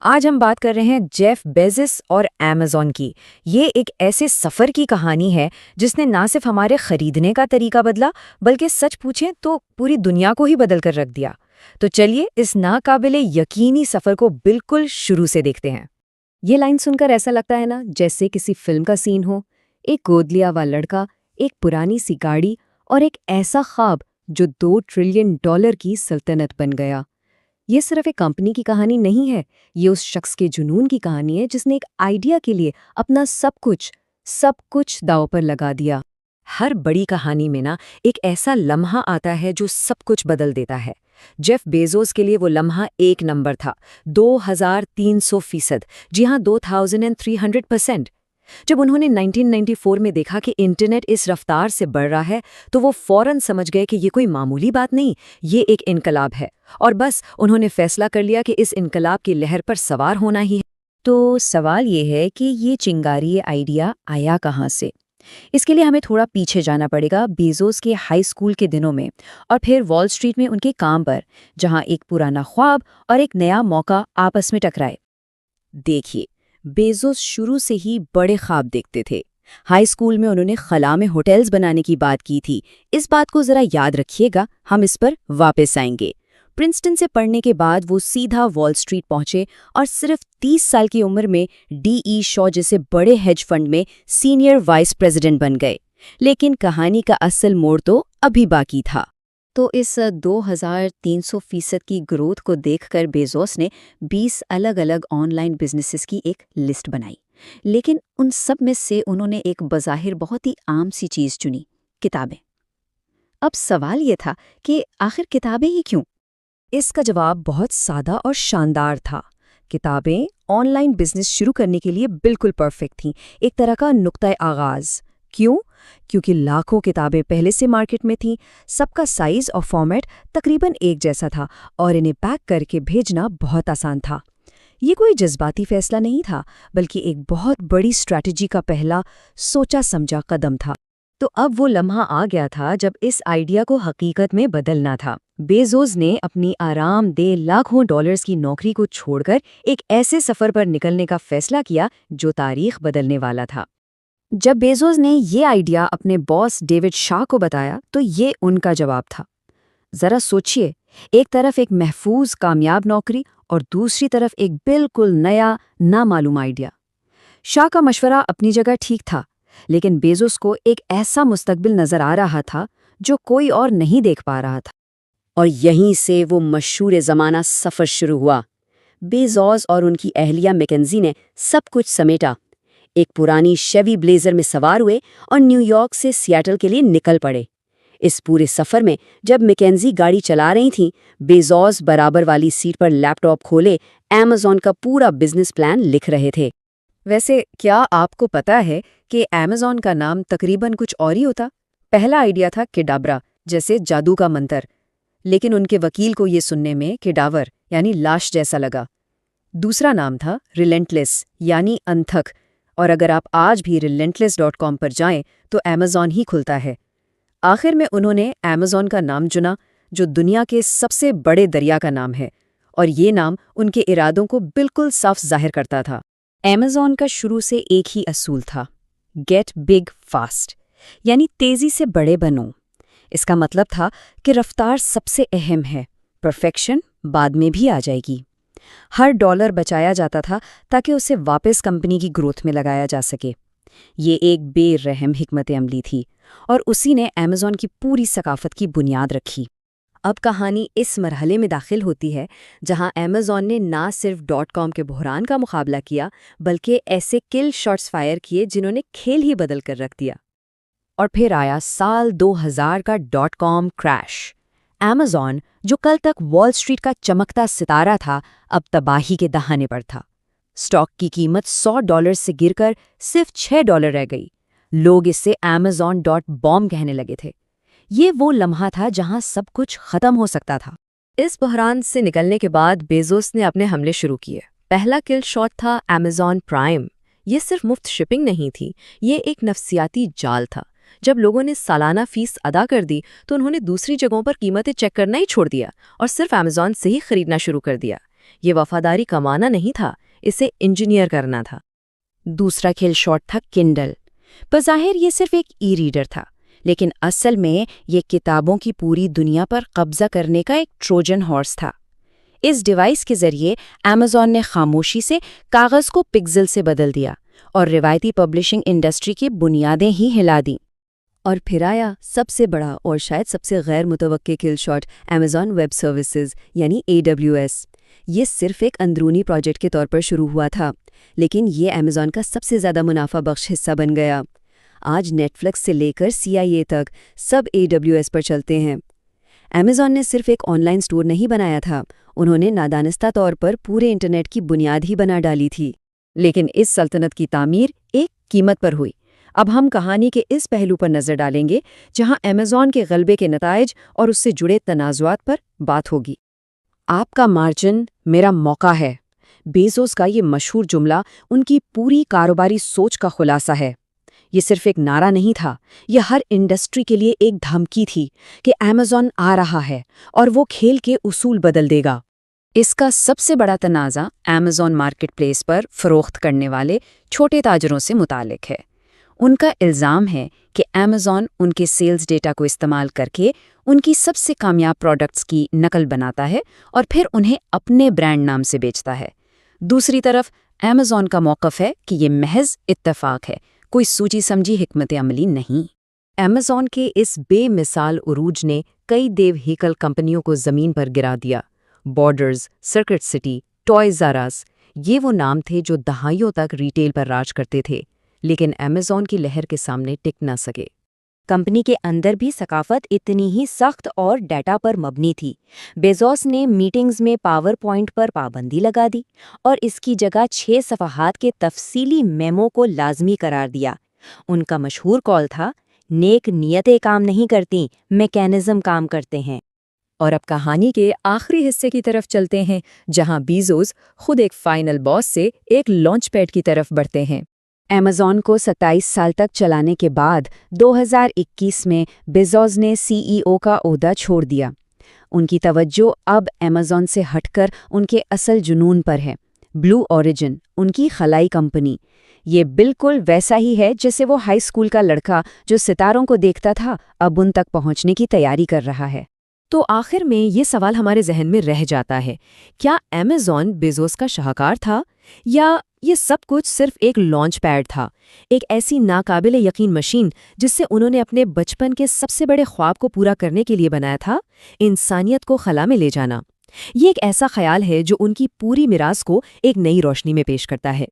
आज हम बात कर रहे हैं जेफ बेज़ोस और अमेज़न की। ये एक ऐसे सफ़र की कहानी है जिसने ना सिर्फ हमारे खरीदने का तरीका बदला, बल्कि सच पूछें तो पूरी दुनिया को ही बदल कर रख दिया। तो चलिए इस नाकाबिले यकीनी सफ़र को बिल्कुल शुरू से देखते हैं। ये लाइन सुनकर ऐसा लगता है ना जैसे किसी फिल्म का सीन हो। एक गोद लिया हुआ लड़का, एक पुरानी सी गाड़ी और एक ऐसा ख्वाब जो $2 ट्रिलियन की सल्तनत बन गया। ये सिर्फ एक कंपनी की कहानी नहीं है, ये उस शख्स के जुनून की कहानी है जिसने एक आइडिया के लिए अपना सब कुछ दांव पर लगा दिया। हर बड़ी कहानी में ना एक ऐसा लम्हा आता है जो सब कुछ बदल देता है। जेफ बेजोस के लिए वो लम्हा एक नंबर था, 2300%। जी हाँ, 2300%। जब उन्होंने 1994 में देखा कि इंटरनेट इस रफ्तार से बढ़ रहा है, तो वो फौरन समझ गए कि ये कोई मामूली बात नहीं, ये एक इनकलाब है। और बस उन्होंने फैसला कर लिया कि इस इनकलाब की लहर पर सवार होना ही है। तो सवाल ये है कि ये चिंगारी, ये आइडिया आया कहाँ से? इसके लिए हमें थोड़ा पीछे जाना पड़ेगा, बेजोस के हाई स्कूल के दिनों में, और फिर वॉल स्ट्रीट में उनके काम पर, जहाँ एक पुराना ख्वाब और एक नया मौका आपस में टकराए। देखिए, बेजोस शुरू से ही बड़े ख्वाब देखते थे। हाई स्कूल में उन्होंने खला में होटल्स बनाने की बात की थी। इस बात को जरा याद रखिएगा, हम इस पर वापस आएंगे। प्रिंसटन से पढ़ने के बाद वो सीधा वॉल स्ट्रीट पहुंचे और सिर्फ 30 साल की उम्र में डीई शॉ जैसे बड़े हेज फंड में सीनियर वाइस प्रेसिडेंट बन गए। लेकिन कहानी का असल मोड़ तो अभी बाकी था। तो इस 2300% की ग्रोथ को देखकर बेजोस ने 20 अलग-अलग ऑनलाइन बिजनेसेस की एक लिस्ट बनाई। लेकिन उन सब में से उन्होंने एक बज़ाहिर बहुत ही आम सी चीज़ चुनी, किताबें। अब सवाल ये था कि आखिर किताबें ही क्यों? इसका जवाब बहुत सादा और शानदार था। किताबें ऑनलाइन बिजनेस शुरू करने के लिए बिल्कुल परफेक्ट थीं, एक तरह का नुक्ता आगाज़। क्यों? क्योंकि लाखों किताबें पहले से मार्केट में थीं, सबका साइज और फॉर्मेट तकरीबन एक जैसा था और इन्हें पैक करके भेजना बहुत आसान था। ये कोई जज्बाती फैसला नहीं था, बल्कि एक बहुत बड़ी स्ट्रैटेजी का पहला सोचा समझा कदम था। तो अब वो लम्हा आ गया था जब इस आइडिया को हकीकत में बदलना था। बेजोस ने अपनी आरामदेह लाखों डॉलर्स की नौकरी को छोड़कर एक ऐसे सफ़र पर निकलने का फैसला किया जो तारीख बदलने वाला था। जब बेजोस ने ये आइडिया अपने बॉस डेविड शाह को बताया, तो ये उनका जवाब था। जरा सोचिए, एक तरफ एक महफूज कामयाब नौकरी और दूसरी तरफ एक बिल्कुल नया नामालूम आइडिया। शाह का मशवरा अपनी जगह ठीक था, लेकिन बेजोस को एक ऐसा मुस्तकबिल नजर आ रहा था जो कोई और नहीं देख पा रहा था। और यहीं से वो मशहूर ज़माना सफ़र शुरू हुआ। बेजोस और उनकी अहलिया मैकेंजी ने सब कुछ समेटा। एक पुरानी शेवी ब्लेजर में सवार हुए और न्यूयॉर्क से सियाटल के लिए निकल पड़े। इस पूरे सफ़र में जब मैकेंजी गाड़ी चला रही थीं, बेजोस बराबर वाली सीट पर लैपटॉप खोले अमेज़न का पूरा बिजनेस प्लान लिख रहे थे। वैसे क्या आपको पता है कि अमेज़न का नाम तकरीबन कुछ और ही होता? पहला आइडिया था किडाब्रा, जैसे जादू का मंत्र, लेकिन उनके वकील को ये सुनने में किडावर यानी लाश जैसा लगा। दूसरा नाम था रिलेंटलेस यानी अनथक, और अगर आप आज भी relentless.com पर जाएं तो अमेज़न ही खुलता है। आखिर में उन्होंने अमेज़न का नाम चुना, जो दुनिया के सबसे बड़े दरिया का नाम है, और ये नाम उनके इरादों को बिल्कुल साफ जाहिर करता था। अमेज़न का शुरू से एक ही असूल था, गेट बिग फास्ट, यानी तेजी से बड़े बनो। इसका मतलब था कि रफ्तार सबसे अहम है, परफेक्शन बाद में भी आ जाएगी। हर डॉलर बचाया जाता था ताकि उसे वापस कंपनी की ग्रोथ में लगाया जा सके। ये एक बेरहम हिकमत अमली थी और उसी ने अमेज़न की पूरी सकाफत की बुनियाद रखी। अब कहानी इस मरहले में दाखिल होती है जहां अमेज़न ने ना सिर्फ .com के बहरान का मुकाबला किया, बल्कि ऐसे किल शॉट्स फायर किए जिन्होंने खेल ही बदल कर रख दिया। और फिर आया साल 2000 का .com क्रैश। अमेज़न, जो कल तक वॉल स्ट्रीट का चमकता सितारा था, अब तबाही के दहाने पर था। स्टॉक की कीमत $100 से गिरकर सिर्फ $6 रह गई। लोग इससे Amazon.bomb कहने लगे थे। ये वो लम्हा था जहां सब कुछ खत्म हो सकता था। इस बहरान से निकलने के बाद बेजोस ने अपने हमले शुरू किए। पहला किल शॉट था Amazon प्राइम। ये सिर्फ मुफ्त शिपिंग नहीं थी, ये एक नफ्सियाती जाल था। जब लोगों ने सालाना फीस अदा कर दी तो उन्होंने दूसरी जगहों पर कीमतें चेक करना ही छोड़ दिया और सिर्फ Amazon से ही खरीदना शुरू कर दिया। ये वफादारी कमाना नहीं था, इसे इंजीनियर करना था। दूसरा खेल शॉट था किंडल। बज़ाहिर ये सिर्फ एक ई रीडर था, लेकिन असल में ये किताबों की पूरी दुनिया पर कब्जा करने का एक ट्रोजन हॉर्स था। इस डिवाइस के जरिए अमेज़न ने खामोशी से कागज़ को पिक्सेल से बदल दिया और रिवायती पब्लिशिंग इंडस्ट्री की बुनियादें ही हिला दी। और फिर आया सबसे बड़ा और शायद सबसे गैर मुतवक्के किल शॉट, अमेज़न वेब सर्विसेज यानी AWS। ये सिर्फ एक अंदरूनी प्रोजेक्ट के तौर पर शुरू हुआ था, लेकिन ये अमेज़न का सबसे ज़्यादा मुनाफा बख्श हिस्सा बन गया। आज नेटफ्लिक्स से लेकर CIA तक सब AWS पर चलते हैं। अमेज़न ने सिर्फ एक ऑनलाइन स्टोर नहीं बनाया था, उन्होंने नादानिस्ता तौर पर पूरे इंटरनेट की बुनियाद ही बना डाली थी। लेकिन इस सल्तनत की तामीर एक कीमत पर हुई। अब हम कहानी के इस पहलू पर नज़र डालेंगे जहां अमेज़न के गलबे के नताइज और उससे जुड़े तनाज़ुआत पर बात होगी। आपका मार्जिन मेरा मौका है। बेज़ोस का ये मशहूर जुमला उनकी पूरी कारोबारी सोच का खुलासा है। ये सिर्फ एक नारा नहीं था, यह हर इंडस्ट्री के लिए एक धमकी थी कि अमेज़न आ रहा है और वो खेल के उसूल बदल देगा। इसका सबसे बड़ा तनाज़ा अमेज़न मार्केट प्लेस पर फ़रोख्त करने वाले छोटे ताजरों से मुतालिक है। उनका इल्ज़ाम है कि अमेज़न उनके सेल्स डेटा को इस्तेमाल करके उनकी सबसे कामयाब प्रोडक्ट्स की नकल बनाता है और फिर उन्हें अपने ब्रांड नाम से बेचता है। दूसरी तरफ अमेज़न का मौक़िफ़ है कि ये महज इत्तेफाक है, कोई सूची समझी हिकमत अमली नहीं। अमेज़न के इस बेमिसाल उरूज ने कई देवहीकल कंपनियों को ज़मीन पर गिरा दिया। Borders, Circuit City, Toys R Us, ये वो नाम थे जो दहाइयों तक रिटेल पर राज करते थे, लेकिन अमेज़न की लहर के सामने टिक न सके। कंपनी के अंदर भी सकाफत इतनी ही सख्त और डाटा पर मबनी थी। बेज़ोस ने मीटिंग्स में पावर पॉइंट पर पाबंदी लगा दी और इसकी जगह 6 सफ़हात के तफसीली मेमो को लाजमी करार दिया। उनका मशहूर कॉल था, नेक नियतें काम नहीं करती, मैकेनिज़्म काम करते हैं। और अब कहानी के आखिरी हिस्से की तरफ चलते हैं, जहां बीज़ोस खुद एक फाइनल बॉस से एक लॉन्च पैड की तरफ बढ़ते हैं। अमेज़न को 27 साल तक चलाने के बाद 2021 में बेज़ोस ने CEO का ओहदा छोड़ दिया। उनकी तवज्जो अब अमेज़न से हटकर उनके असल जुनून पर है, ब्लू ओरिजिन, उनकी खलाई कंपनी। ये बिल्कुल वैसा ही है जैसे वो हाई स्कूल का लड़का जो सितारों को देखता था, अब उन तक पहुंचने की तैयारी कर रहा है। तो आखिर में ये सवाल हमारे जहन में रह जाता है, क्या अमेज़न बेज़ोस का शाहकार था, या ये सब कुछ सिर्फ एक लॉन्च पैड था, एक ऐसी नाकाबिले यकीन मशीन जिससे उन्होंने अपने बचपन के सबसे बड़े ख्वाब को पूरा करने के लिए बनाया था, इंसानियत को खला में ले जाना। ये एक ऐसा ख्याल है जो उनकी पूरी मिरास को एक नई रोशनी में पेश करता है।